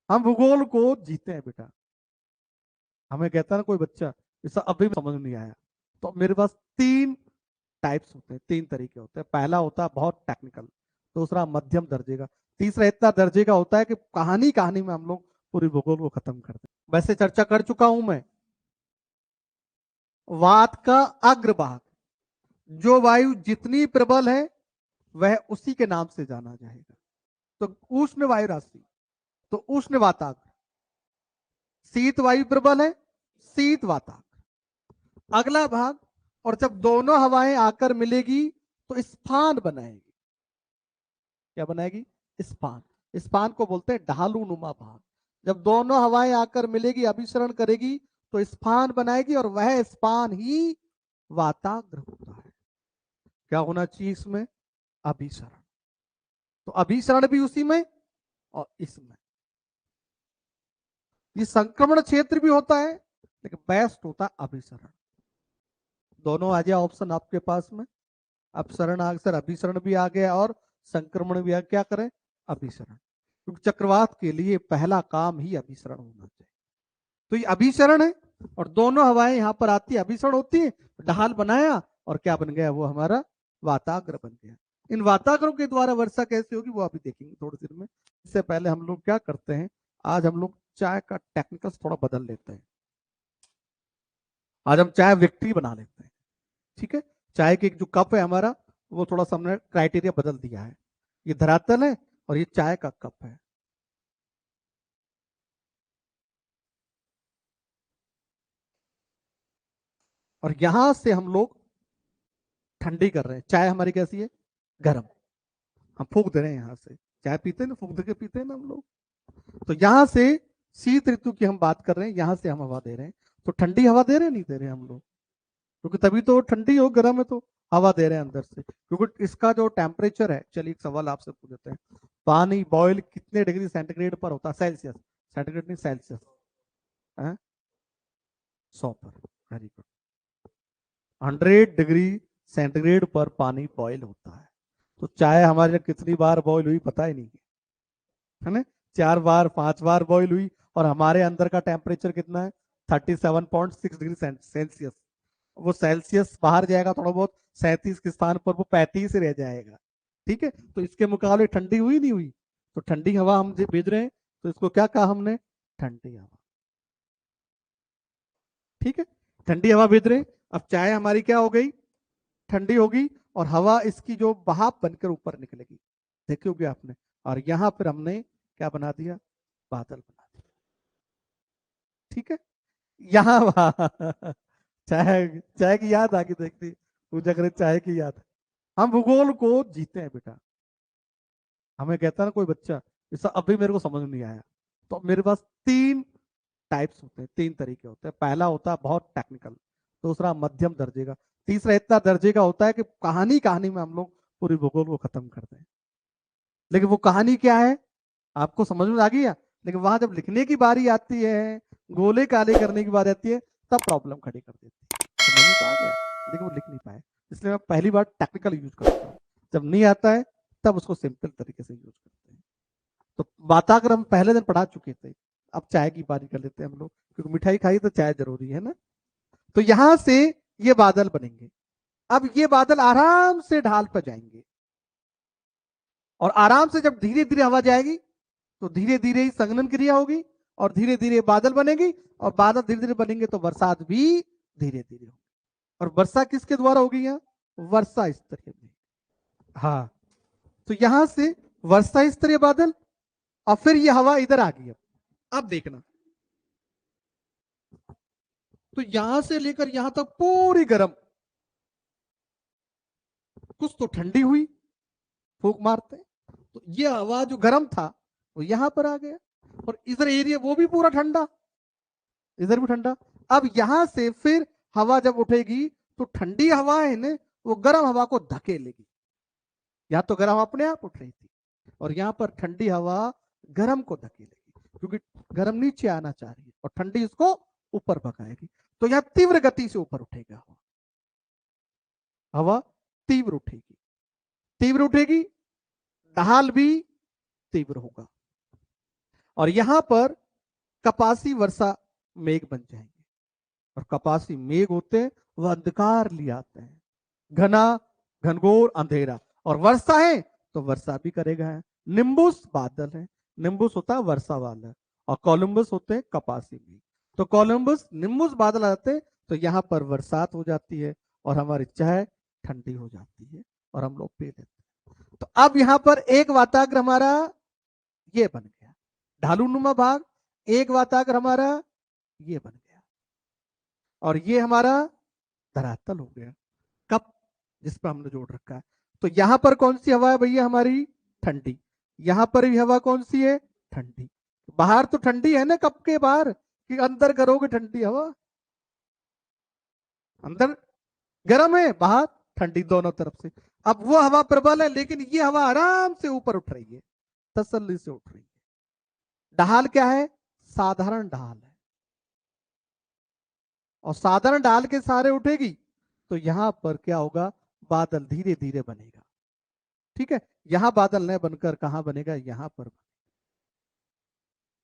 हम भूगोल को जीते हैं बेटा। हमें कहता है ना कोई बच्चा, इसका अभी भी समझ नहीं आया, तो मेरे पास तीन टाइप्स होते हैं, तीन तरीके होते हैं। पहला होता है बहुत टेक्निकल, दूसरा मध्यम दर्जे का, तीसरा इतना दर्जे का होता है कि कहानी कहानी में हम लोग पूरी भूगोल को खत्म कर दें। वैसे चर्चा कर चुका हूं मैं, वात का अग्रभाग, जो वायु जितनी प्रबल है वह उसी के नाम से जाना जाएगा। तो उष्ण वायु राशि, तो उष्ण वाताग्र। शीत वायु प्रबल है, शीत वाताग्र। अगला भाग, और जब दोनों हवाएं आकर मिलेगी तो स्फान बनाएगी। क्या बनाएगी? स्पान। स्पान को बोलते हैं ढालू नुमा भाग। जब दोनों हवाएं आकर मिलेगी, अभिसरण करेगी, तो स्पान बनाएगी, और वह स्पान ही वाताग्र होता है। क्या होना चाहिए इसमें? अभिसरण। तो अभिसरण भी उसी में और इसमें। ये संक्रमण क्षेत्र भी होता है, लेकिन बेस्ट होता है अभिसरण। दोनों आ जाए ऑप्शन आपके पास में। अपसरण आ सर, अभिसरण भी आ गया और संक्रमण भी आ। क्या करें? अभिसरण। क्योंकि चक्रवात के लिए पहला काम ही अभिसरण होना चाहिए। तो ये अभिसरण है, और दोनों हवाएं यहां पर आती है, अभिसरण होती है, ढाल बनाया, और क्या बन गया? वो हमारा वाताग्र बन गया। इन वाताग्रों के द्वारा वर्षा कैसे होगी वो अभी देखेंगे थोड़ी देर में। इससे पहले हम लोग क्या करते हैं, आज हम लोग चाय का टेक्निकल थोड़ा बदल लेते हैं। आज हम चाय व्यक्ति बना लेते हैं। ठीक है? चाय के जो कप है हमारा, वो थोड़ा सा हमने क्राइटेरिया बदल दिया है। ये धरातल है और ये चाय का कप है। और यहां से हम लोग ठंडी कर रहे हैं। चाय हमारी कैसी है? गर्म। हम फूक दे रहे हैं यहां से। चाय पीते हैं ना, फूक दे के पीते हैं ना हम लोग। तो यहां से शीत ऋतु की हम बात कर रहे हैं, यहां से हम हवा दे रहे हैं। तो ठंडी हवा दे रहे हैं नहीं दे रहे हैं हम लोग? क्योंकि तभी तो ठंडी हो, गर्म है तो हवा दे रहे हैं अंदर से। क्योंकि इसका जो टेम्परेचर है, चलिए एक सवाल आपसे पूछ लेते हैं, पानी बॉयल कितने डिग्री सेंटीग्रेड पर होता है? सेल्सियस, सेंटीग्रेड नहीं, सेल्सियस। 100 पर। Very good. 100 डिग्री सेंटीग्रेड पर पानी बॉयल होता है। तो चाय हमारे यहाँ कितनी बार बॉयल हुई पता ही नहीं है ना? 4 बार, 5 बार बॉयल हुई, और हमारे अंदर का टेम्परेचर कितना है? 37.6 डिग्री सेल्सियस। वो सेल्सियस बाहर जाएगा थोड़ा बहुत, 37 के स्थान पर वो 35 रह जाएगा। ठीक है? तो इसके मुकाबले ठंडी हुई नहीं हुई? तो ठंडी हवा हम भेज रहे हैं, तो इसको क्या कहा हमने? ठंडी हवा। ठीक है? ठंडी हवा भेज रहे हैं। अब चाय हमारी क्या हो गई? ठंडी होगी, और हवा इसकी जो भाप बनकर ऊपर निकलेगी, देखी होगी आपने। और यहां पर हमने क्या बना दिया? बादल बना दिया। ठीक है? यहाँ चाय, चाय की याद आ गई, देखती पूजा करे चाय की याद। हम भूगोल को जीते हैं बेटा। हमें कहता है ना कोई बच्चा, इसका अभी मेरे को समझ नहीं आया, तो मेरे पास तीन टाइप्स होते हैं, तीन तरीके होते हैं। पहला होता है बहुत टेक्निकल, दूसरा मध्यम दर्जे का, तीसरा इतना दर्जे का होता है कि कहानी कहानी में हम लोग पूरी भूगोल को खत्म कर दें। लेकिन वो कहानी क्या है आपको समझ में आ गया? लेकिन वहां जब लिखने की बारी आती है, गोले काले करने की बारी आती है, तब प्रॉब्लम खड़ी कर देती है। समझ में तो आ गया, लेकिन वो लिख नहीं पाए। इसलिए मैं पहली बार टेक्निकल यूज करता हूँ। जब नहीं आता है तब उसको सिंपल तरीके से यूज करते हैं। तो वातावरण हम पहले दिन पढ़ा चुके थे। अब चाय की बारी कर लेते हैं हम लोग, क्योंकि मिठाई खाई तो चाय जरूरी है ना। तो यहां से ये बादल बनेंगे। अब ये बादल आराम से ढाल पर जाएंगे, और आराम से जब धीरे धीरे हवा जाएगी, तो धीरे धीरे ही संघनन क्रिया होगी, और धीरे धीरे बादल बनेगी, और बादल धीरे धीरे बनेंगे तो बरसात भी धीरे धीरे होगी। और वर्षा किसके द्वारा होगी? यहाँ वर्षा स्तरीय में। हाँ, तो यहां से वर्षा स्तरीय बादल, और फिर ये हवा इधर आ गई। अब देखना, तो यहां से लेकर यहां तक पूरी गर्म, कुछ तो ठंडी हुई, फूक मारते, तो ये हवा जो गर्म था वो यहां पर आ गया, और इधर एरिया वो भी पूरा ठंडा, इधर भी ठंडा। अब यहां से फिर हवा जब उठेगी, तो ठंडी हवा है ना, वो गर्म हवा को धकेलेगी। यहाँ तो गर्म अपने आप उठ रही थी, और यहाँ पर ठंडी हवा गर्म को धकेलेगी, क्योंकि गर्म नीचे आना चाह रही है, और ठंडी इसको ऊपर भगाएगी। तो यहाँ तीव्र गति से ऊपर उठेगा हवा, हवा तीव्र उठेगी, तीव्र उठेगी, ढाल भी तीव्र होगा। और यहां पर कपासी वर्षा मेघ बन जाएंगे। और कपासी मेघ होते हैं वह अंधकार ले आते हैं, घना घनघोर अंधेरा। और वर्षा है तो वर्षा भी करेगा। निम्बुस बादल है, निम्बुस होता है वर्षा वाला, और कोलंबस होते हैं कपासी मेघ। तो कोलंबस निम्बुस बादल आ जाते हैं तो यहाँ पर बरसात हो जाती है और हमारी चाय ठंडी हो जाती है और हम लोग पी लेते हैं। तो अब यहाँ पर एक वाताग्र हमारा ये बन गया ढालूनुमा भाग, एक वाताग्र हमारा ये बन गया, और ये हमारा धरातल हो गया कप जिस पर हमने जोड़ रखा है। तो यहां पर कौन सी हवा है भैया हमारी? ठंडी। यहां पर भी हवा कौन सी है? ठंडी। बाहर तो ठंडी है ना कप के बाहर, कि अंदर करोगे ठंडी हवा? अंदर गर्म है, बाहर ठंडी, दोनों तरफ से। अब वो हवा प्रबल है, लेकिन ये हवा आराम से ऊपर उठ रही है, तसल्ली से उठ रही है। ढाल क्या है? साधारण ढाल है, और साधारण ढाल के सहारे उठेगी तो यहां पर क्या होगा? बादल धीरे धीरे बनेगा। ठीक है, यहां बादल न बनकर कहां बनेगा? यहां पर,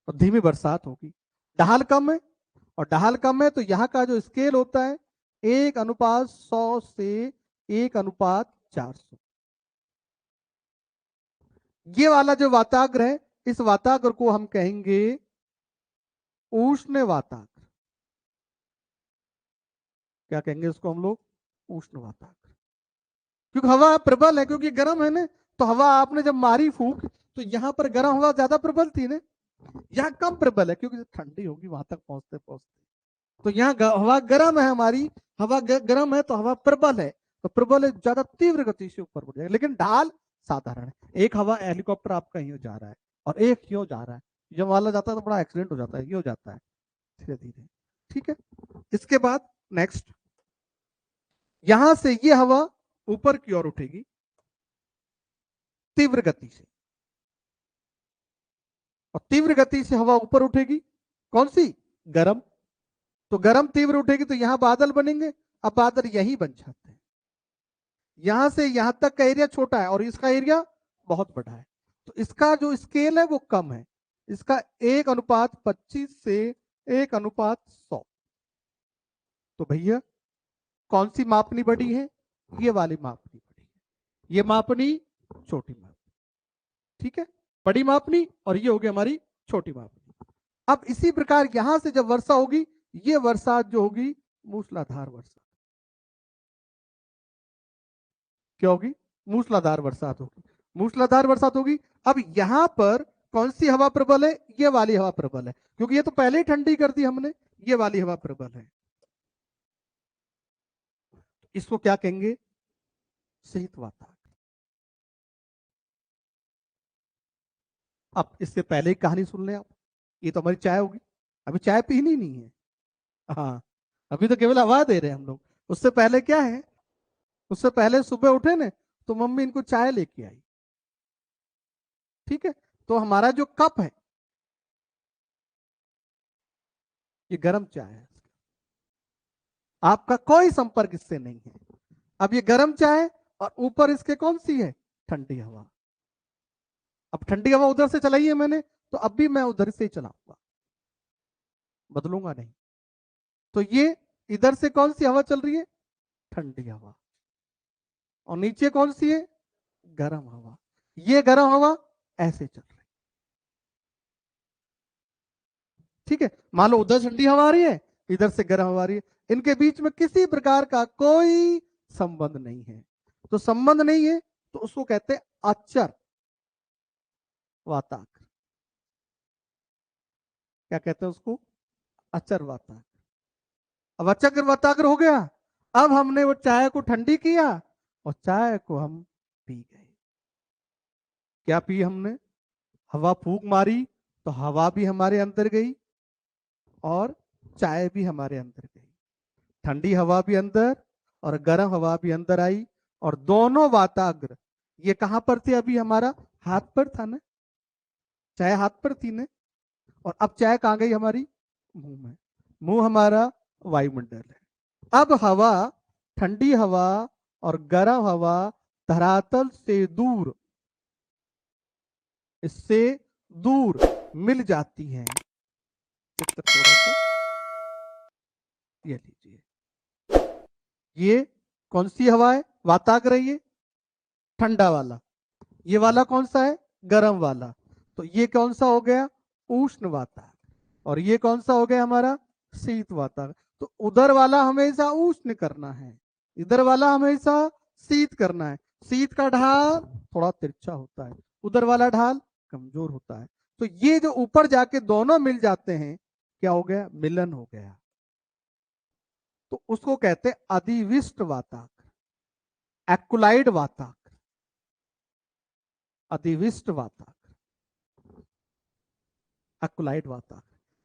और धीमी बरसात होगी। ढाल कम है, और ढाल कम है तो यहाँ का जो स्केल होता है 1:100 से 1:400। ये वाला जो वाताग्र है, इस वाताग्र को हम कहेंगे उष्ण वाताग्र। क्या कहेंगे इसको हम लोग? उष्ण वाताग्र। क्योंकि हवा प्रबल है, क्योंकि गर्म है ना, तो हवा आपने जब मारी फूंक तो यहां पर गर्म हवा ज्यादा प्रबल थी ना, यहाँ कम प्रबल है क्योंकि ठंडी होगी वहां तक पहुंचते पहुंचते। तो यहाँ हवा गर्म है, हमारी हवा गर्म है तो हवा प्रबल है, तो प्रबल है ज्यादा तीव्र गति से ऊपर बढ़ जाएगा। लेकिन ढाल साधारण है। एक हवा हेलीकॉप्टर आपका यूं जा रहा है और एक यूं जा रहा है, जब वाला जाता है तो बड़ा एक्सीडेंट हो जाता है, ये हो जाता है धीरे धीरे। ठीक है, इसके बाद नेक्स्ट, यहां से ये हवा ऊपर की ओर उठेगी तीव्र गति से, और तीव्र गति से हवा ऊपर उठेगी कौन सी? गर्म। तो गर्म तीव्र उठेगी तो यहां बादल बनेंगे। अब बादल यही बन जाते हैं। यहां से यहां तक का एरिया छोटा है और इसका एरिया बहुत बड़ा है, तो इसका जो स्केल है वो कम है। इसका 1:25 से 1:100। तो भैया कौन सी मापनी बड़ी है? ये वाली मापनी बड़ी है, ये मापनी छोटी मापनी। ठीक है, बड़ी मापनी और ये होगी हमारी छोटी मापनी। अब इसी प्रकार यहां से जब वर्षा होगी, ये वर्षा जो होगी मूसलाधार वर्षा। क्या होगी? मूसलाधार बरसात होगी, मूसलाधार बरसात होगी। अब यहां पर कौन सी हवा प्रबल है? ये वाली हवा प्रबल है, क्योंकि ये तो पहले ही ठंडी कर दी हमने, ये वाली हवा प्रबल है। इसको क्या कहेंगे? शीत वातावरण। अब इससे पहले ही कहानी सुन लें आप, ये तो हमारी चाय होगी, अभी चाय पीनी नहीं है। हाँ, अभी तो केवल हवा दे रहे हैं हम लोग। उससे पहले क्या है? उससे पहले सुबह उठे ना, तो मम्मी इनको चाय लेके आई। ठीक है, तो हमारा जो कप है ये गर्म चाय है, आपका कोई संपर्क इससे नहीं है। अब ये गर्म चाय और ऊपर इसके कौन सी है? ठंडी हवा। अब ठंडी हवा उधर से चलाई है मैंने, तो अब भी मैं उधर से ही चलाऊंगा, बदलूंगा नहीं। तो ये इधर से कौन सी हवा चल रही है? ठंडी हवा। और नीचे कौन सी है? गर्म हवा। ये गर्म हवा ऐसे चल रही। ठीक है, मान लो उधर ठंडी हवा आ रही है, इधर से गर्म हवा आ रही है, इनके बीच में किसी प्रकार का कोई संबंध नहीं है। तो संबंध नहीं है तो उसको कहते हैं अचर वाताग्र। क्या कहते हैं उसको? अचर वाताग्र। अब अचर वाताग्र हो गया। अब हमने वो चाय को ठंडी किया और चाय को हम पी गए। क्या पी हमने? हवा फूंक मारी तो हवा भी हमारे अंदर गई और चाय भी हमारे अंदर गई। ठंडी हवा भी अंदर और गर्म हवा भी अंदर आई, और दोनों वाताग्र ये कहां पर थे? अभी हमारा हाथ पर था ना, चाय हाथ पर थी ना, और अब चाय कहां गई हमारी? मुंह में। मुंह हमारा वायुमंडल है। अब हवा, ठंडी हवा और गर्म हवा धरातल से दूर, इससे दूर मिल जाती हैं। चित्र थोड़ा सा ये लीजिए, ये कौन सी हवा है, वाताग्र है ये ठंडा वाला, ये वाला कौन सा है, गर्म वाला। तो ये कौन सा हो गया, उष्ण वाताग्र, और ये कौन सा हो गया हमारा, शीत वाताग्र। तो उधर वाला हमेशा उष्ण करना है, इधर वाला हमेशा शीत करना है। शीत का ढाल थोड़ा तिरछा होता है, उधर वाला ढाल कमजोर होता है। तो ये जो ऊपर जाके दोनों मिल जाते हैं, क्या हो गया, मिलन हो गया। तो उसको कहते हैं अधिविष्ट वाताग्र, एक्कुलाइड वाताग्र, अधिविष्ट वाताग्र, एक्कुलाइड वाताग्र।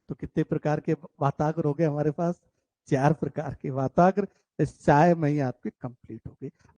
तो कितने प्रकार के वाताग्र हो गए हमारे पास, 4 प्रकार के वाताग्र इस चाय में ही आपके कंप्लीट हो गए।